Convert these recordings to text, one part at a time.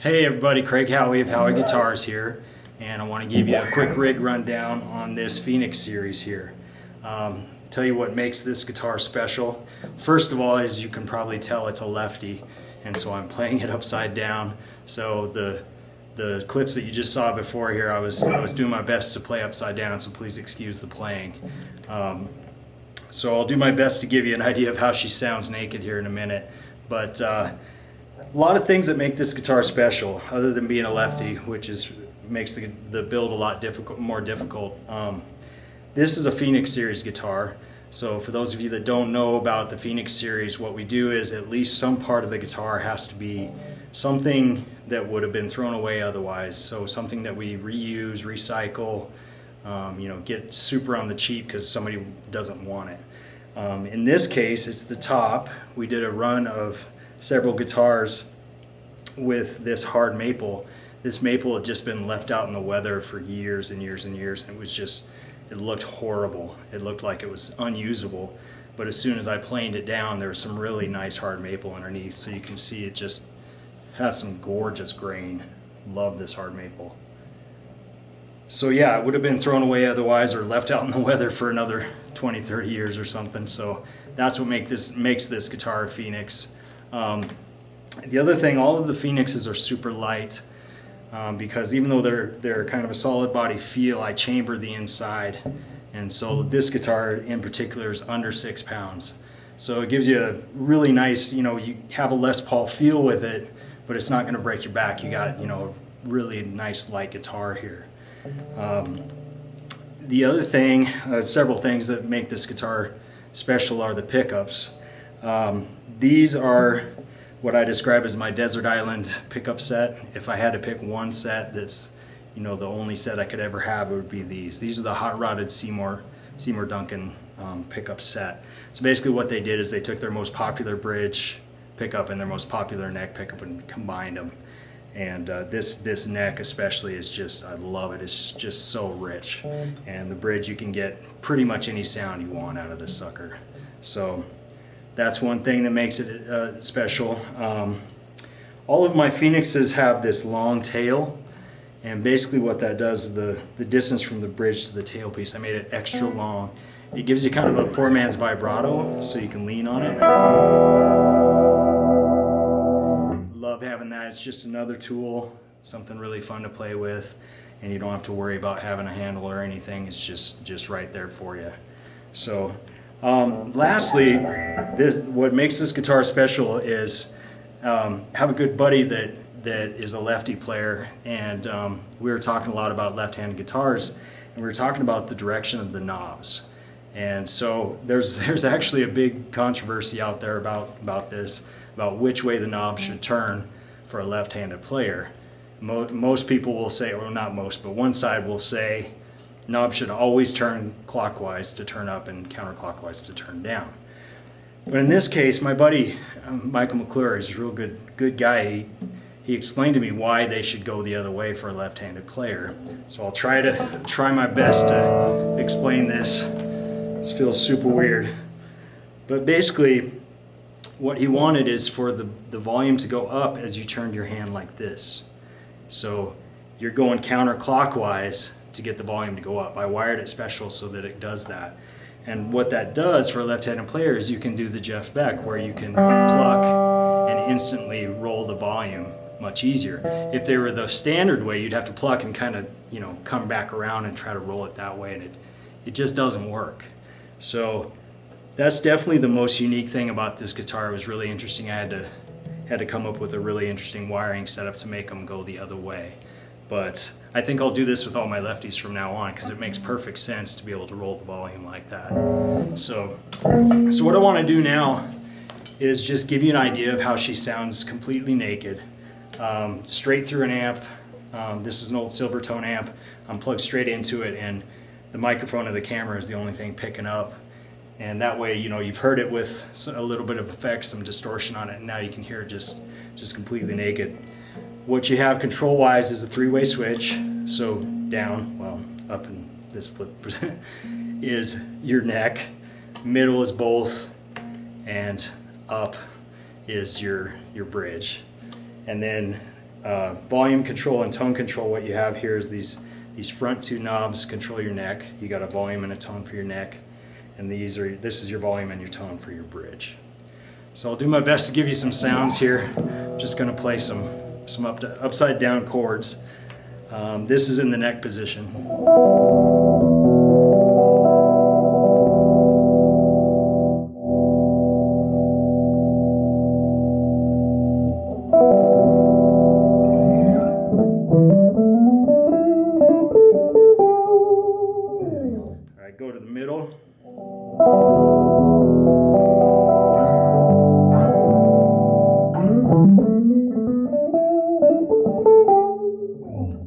Hey everybody, Craig Howie of Howie Guitars here, and I want to give you a quick rig rundown on this Phoenix series here. Tell you what makes this guitar special. First of all, as you can probably tell, it's a lefty, and so I'm playing it upside down. So the clips that you just saw before here, I was doing my best to play upside down, so please excuse the playing. So I'll do my best to give you an idea of how she sounds naked here in a minute, but a lot of things that make this guitar special, other than being a lefty, which makes the build a lot more difficult. This is a Phoenix series guitar, so for those of you that don't know about the Phoenix series, what we do is at least some part of the guitar has to be something that would have been thrown away otherwise. So something that we reuse, recycle, get super on the cheap because somebody doesn't want it. In this case, it's the top. We did a run of several guitars with this hard maple. This maple had just been left out in the weather for years and years and years, and it looked horrible. It looked like it was unusable, but as soon as I planed it down, there was some really nice hard maple underneath, so you can see it just has some gorgeous grain. Love this hard maple. So yeah, it would have been thrown away otherwise or left out in the weather for another 20, 30 years or something. So that's what makes this guitar a Phoenix. The other thing, all of the Phoenixes are super light because even though they're kind of a solid body feel, I chamber the inside, and so this guitar in particular is under 6 pounds. So it gives you a really nice, you have a Les Paul feel with it, but it's not going to break your back. You got, a really nice light guitar here. The other thing, several things that make this guitar special are the pickups. These are what I describe as my desert island pickup set. If I had to pick one set that's, the only set I could ever have, it would be these. These are the hot rodded Seymour Duncan pickup set. So basically what they did is they took their most popular bridge pickup and their most popular neck pickup and combined them. And this neck especially is just, I love it. It's just so rich. And the bridge, you can get pretty much any sound you want out of this sucker. So that's one thing that makes it special. All of my Phoenixes have this long tail, and basically what that does is the distance from the bridge to the tailpiece, I made it extra long. It gives you kind of a poor man's vibrato, so you can lean on it. Love having that. It's just another tool, something really fun to play with, and you don't have to worry about having a handle or anything. It's just right there for you. So lastly, what makes this guitar special is have a good buddy that is a lefty player, and we were talking a lot about left-handed guitars, and we were talking about the direction of the knobs. And so there's actually a big controversy out there about this, about which way the knob should turn for a left-handed player. Most people will say, or not most, but one side will say knob should always turn clockwise to turn up and counterclockwise to turn down. But in this case, my buddy Michael McClure is a real good guy. He explained to me why they should go the other way for a left-handed player. So I'll try my best to explain this. This feels super weird. But basically, what he wanted is for the volume to go up as you turned your hand like this. So you're going counterclockwise to get the volume to go up. I wired it special so that it does that. And what that does for a left-handed player is you can do the Jeff Beck, where you can pluck and instantly roll the volume much easier. If they were the standard way, you'd have to pluck and kind of, come back around and try to roll it that way, and it just doesn't work. So that's definitely the most unique thing about this guitar. It was really interesting. I had to come up with a really interesting wiring setup to make them go the other way. But I think I'll do this with all my lefties from now on because it makes perfect sense to be able to roll the volume like that. So what I want to do now is just give you an idea of how she sounds completely naked, straight through an amp. This is an old Silvertone amp. I'm plugged straight into it, and the microphone of the camera is the only thing picking up. And that way, you've heard it with a little bit of effects, some distortion on it, and now you can hear it just completely naked. What you have control-wise is a three-way switch. So down, well, up in this flip is your neck, middle is both, and up is your bridge. And then volume control and tone control, what you have here is these front two knobs control your neck. You got a volume and a tone for your neck, and this is your volume and your tone for your bridge. So I'll do my best to give you some sounds here. I'm just going to play some upside down chords. This is in the neck position. Go to the middle.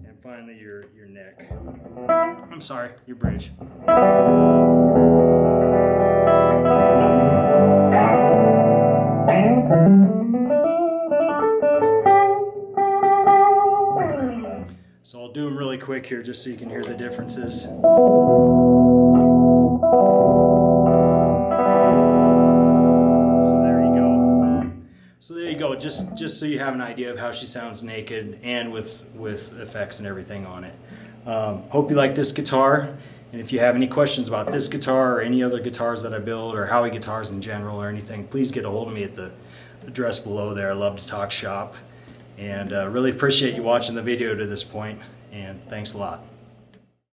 And finally your neck. I'm sorry, your bridge. So I'll do them really quick here just so you can hear the differences. So there you go, just so you have an idea of how she sounds naked and with effects and everything on it. Hope you like this guitar, and if you have any questions about this guitar or any other guitars that I build or Howie guitars in general or anything, please get a hold of me at the address below there. I love to talk shop, and really appreciate you watching the video to this point, and thanks a lot.